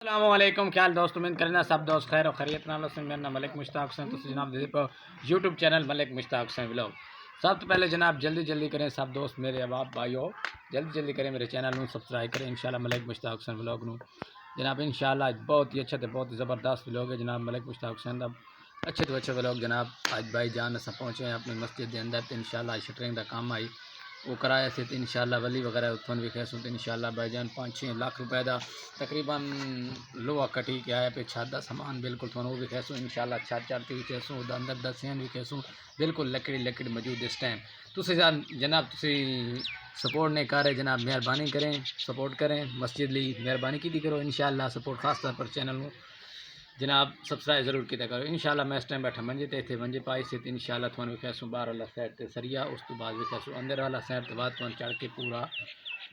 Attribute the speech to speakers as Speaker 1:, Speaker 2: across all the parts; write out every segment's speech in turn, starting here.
Speaker 1: अस्सलामुअलैकुम ख्याल दोस्त उम्मीद करना सब दोस्त खैर और खैरियत नाल से मेरा नाम मलिक मुश्ताक हुसैन तो जनाब YouTube channel Malik Mushtaq Hussain vlog. सब तो पहले जनाब जल्दी करें सब दोस्त मेरे अहबाब भाइयों जल्दी करें मेरे चैनल में सब्सक्राइब करें इंशाल्लाह मलिक मुश्ताक हुसैन व्लॉग नू जनाब इंशाल्लाह बहुत ही अच्छा बहुत ही ज़बरदस्त व्लॉग है जनाब मलिक मुश्ताक हुसैन दा अच्छे तो अच्छे व्लॉग जनाब आज भाई जान अस पहुँचे हैं अपनी मस्जिद के अंदर तो इंशाल्लाह शटरिंग का काम आई वो कराया से तो इंशाल्लाह वली वगैरह उत्थों भी खैसू तो इंशाल्लाह भाईजान 5-6 लाख रुपए का तकरीबन लोहा कटी के आया पे छत का सामान बिल्कुल थोड़ा वो भी खैसू इंशाल्लाह छत चढ़ती भी खैसू अंदर दस भी खैसू बिल्कुल लकड़ी मौजूद इस टाइम तुसी जनाब तुसी सपोर्ट नहीं कर रहे जनाब मेहरबानी करें सपोर्ट करें मस्जिद ली मेहरबानी की करो इंशाल्लाह सपोर्ट खास तौर पर चैनल को जनाब सब्सक्राइब जरूर किया करो इंशाल्लाह मैं इस टाइम बैठा मंजे ते थे मंजे पाई से इंशाल्लाह थोड़ा विखैसू बाहर वाला साइड ते सरिया उस तो बाद विखैसू अंदर वाला साइड तो बाद थोड़ा चढ़ के पूरा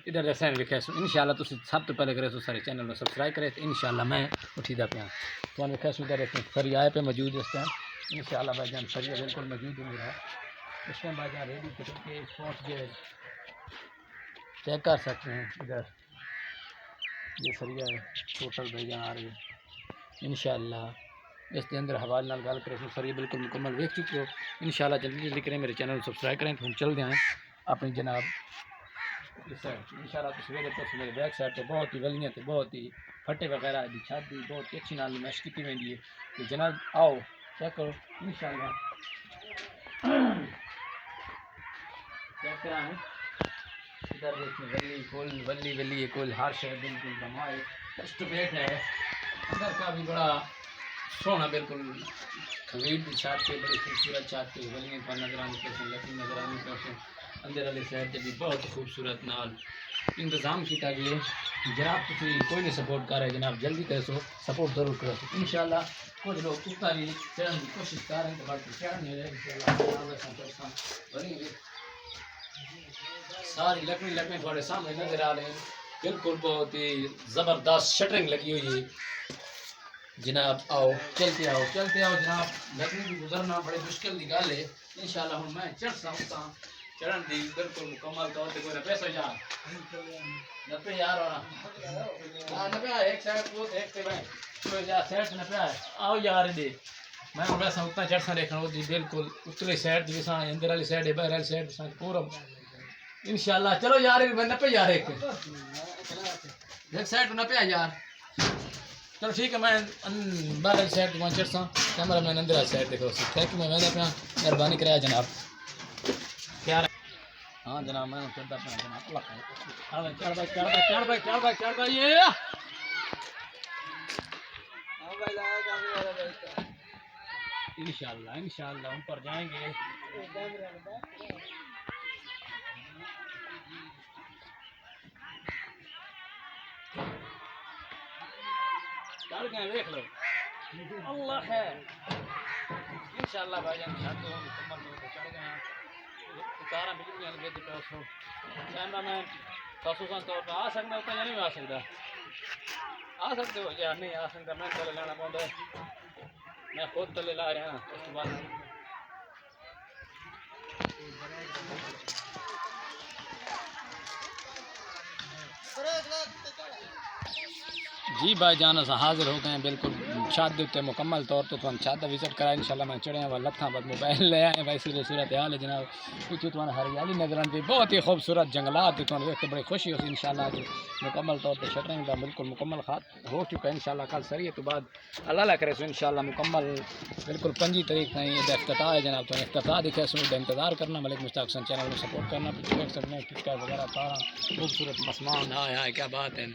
Speaker 1: इधर साइड विखैसू इंशाल्लाह तुम सब तो पहले करे सारे चैनल में सब्सक्राइब करे तो इंशाल्लाह मैं उठी दा पाँ थोड़ा विखैसू इधर सरिया पे मौजूद इस टाइम इंशाल्लाह भाईजान सरिया बिल्कुल मौजूद हो रहा है इस टाइम भाईजान रेडी करके पहुँच गए चेक कर सकते हैं इधर ये सरिया है टोटल भाईजान आ रही है इंशाल्लाह इसके अंदर हवाले नाल गल करें सर ये बिल्कुल मुकम्मल देख चुके हो इंशाल्लाह जल्दी करें मेरे चैनल को सब्सक्राइब करें हम चलते हैं अपनी जनाब इस साइड इंशाल्लाह सवेरे तो मेरे बैक साइड तो बहुत ही गलियाँ तो बहुत ही फटे वगैरह की छत भी बहुत ही अच्छी नाल मैश की वेंदी है तो जनाब आओ चेक करो इंशाल्लाह चेक कराएं इधर देखिए वली कुल वली कुल हर शहर बिल्कुल दमाए कष्ट पेट है अंदर का भी बड़ा सोना बिल्कुल खलील की छत के बड़ी खूबसूरत छत के वलियाँ पर नजर आने पैसे लकड़ी नजर आने पैसे अंदर वाले साइड से भी बहुत खूबसूरत नाल इंतजाम किया गया जनाब तुम कोई नहीं सपोर्ट कर रहे जनाब जल्दी कैसो सपोर्ट जरूर करो इंशाल्लाह कुछ लोग कुत्ता भी चढ़ने की कोशिश कर रहे हैं तो बाकी चढ़ नहीं रहे सारी लकड़ी थोड़े सामने नजर आ रहे हैं बिल्कुल बहुत ही ज़बरदस्त शटरिंग लगी हुई है जनाब आओ चलते आओ जनाब लकड़ी भी गुजरना बड़ी मुश्किल की गल है इंशाल्लाह हूँ मैं चढ़ सकता चढ़न दी बिल्कुल मुकम्मल तौर पर कोई पैसा यार 90 यार होना 90 एक साइड को देखते भाई तो यार साइड 90 आओ यार दे मैं वैसा उतना चढ़ सा देखना होती बिल्कुल उतली साइड जैसा अंदर वाली साइड है बाहर वाली साइड पूरा इंशाल्लाह चलो यार 90 यार एक साइड 90 यार चलो ठीक है मैं बाहर साइड तो चढ़ सा कैमरा मैन अंदर साइड देखो थैंक यू मैं पे मेहरबानी कराया जनाब क्या हाँ जनाब मैं चढ़ता अपना जनाब चढ़ भाई ये इंशाल्लाह ऊपर जाएंगे चढ़ गए देख लो अल्लाह है इंशाल्लाह भाईजान छत मुकम्मल चढ़ गए हैं तारा बिजली लगे तो कैमरा मैन खसूसन तौर पर आ सकता उतना नहीं आ सकते हो यार नहीं आ सकता मैं तले लाना पौधा मैं खुद तले ला रहा उसके बाद जी भाईजान अस हाजिर हो गए हैं बिल्कुल छत के उत्ते मुकम्मल तौर पर तुम छत विजिट करा इंशाल्लाह मैं चढ़िया वा लत्था पर मोबाइल ले आए भाई सीधे सूरत हाल है जनाब पीछे तुम्हें हरियाली नजर आती बहुत ही खूबसूरत जंगलात तुम्हें देख के बड़ी खुशी होती इंशाल्लाह जी मुकम्मल तौर पर शटरिंग का बिल्कुल मुकम्मल हो चुका है इंशाल्लाह कल सरिये तो बाद अल्लाह करे सो इंशाल्लाह मुकम्मल बिल्कुल 5 तारीख नहीं इफ्तिताह है जनाब तो इफ्तिताह दिखे सो इंतजार करना मलिक मुश्ताक हुसैन चैनल को सपोर्ट करना देख सकते हैं टिक्का वगैरह तारा खूबसूरत मसमान हाँ क्या बात है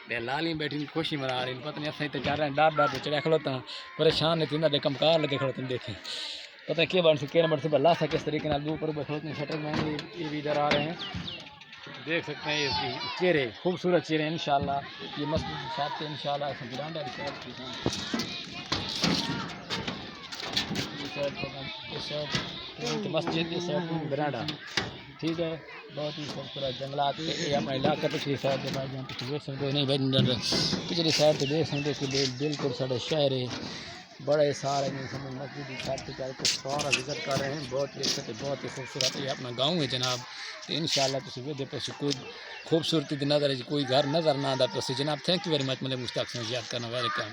Speaker 1: लाली बैठी खुशी मना रही पता नहीं असें तो चाह रहे हैं डर चढ़िया खड़ोता परेशान नहीं थी कमकार लगे खड़ोते देखें पता नहीं बन से बन से ला सके इस तरीके ऊपर खड़ोते शटर में ये भी इधर आ रहे हैं देख सकते हैं इसकी चेहरे खूबसूरत चेहरे इंशाल्लाह ये मस्जिद की छत है इंशाल्लाह गिरांडा मस्जिद गिरांडा ठीक है बहुत ही खूबसूरत जंगलात हमारे इलाके पिछली साइड से भाई देख सकते हो नहीं भाई पिछली साइड से देख सकते कि बिल्कुल साढ़े शहर है बड़े सारे मस्जिद छत चल के सारा विजिट कर रहे हैं। बहुत ही अच्छा बहुत ही खूबसूरत ये अपना गाँव है जनाब। तो इंशाल्लाह तुम वे कोई खूबसूरती नज़र है, कोई घर नज़र ना आता। तो जनाब थैंक यू वेरी मच। मतलब मुश्ताक से याद करना वेलकम।